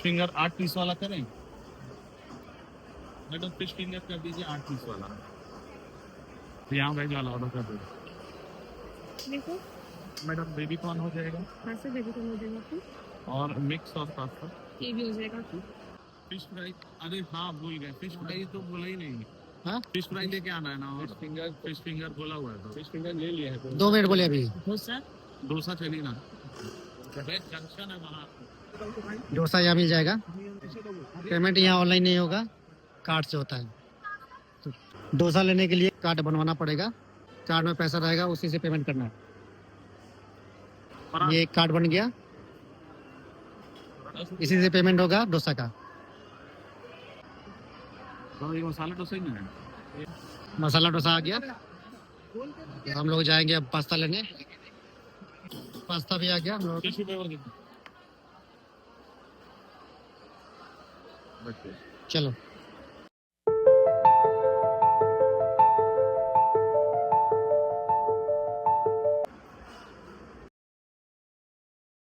Finger 8 piece वाला करें madam? Fish finger कर दीजिए 8 पीस वाला। यहाँ वेज वाला ऑर्डर कर दो देखो मैडम। बेबी कॉर्न हो जाएगा हाँ सर बेबी कॉर्न हो जाएगा आपको, और मिक्स सॉस पास्ता। ये भी हो जाएगा आपको। फिश फ्राई, अरे हाँ भूल गए, फिश फ्राई तो बोला ही नहीं। हाँ फिश फ्राई लेके आना है ना, और फिश फिंगर बोला हुआ है तो फिश फिंगर ले लिया है 2 मिनट बोले अभी। डोसा चलिए ना, वेज जंक्शन है वहाँ। डोसा यहाँ मिल जाएगा। पेमेंट यहाँ ऑनलाइन नहीं होगा, कार्ड से होता है। तो डोसा लेने के लिए कार्ड बनवाना पड़ेगा, कार्ड में पैसा रहेगा, उसी से पेमेंट करना है। ये एक कार्ड बन गया, इसी से पेमेंट होगा डोसा का। तो ये मसाला डोसा ही नहीं है। मसाला डोसा आ गया। हम लोग जाएंगे अब पास्ता लेने। पास्ता भी आ गया हम लोग। टिश्यू पेपर कितना? चलो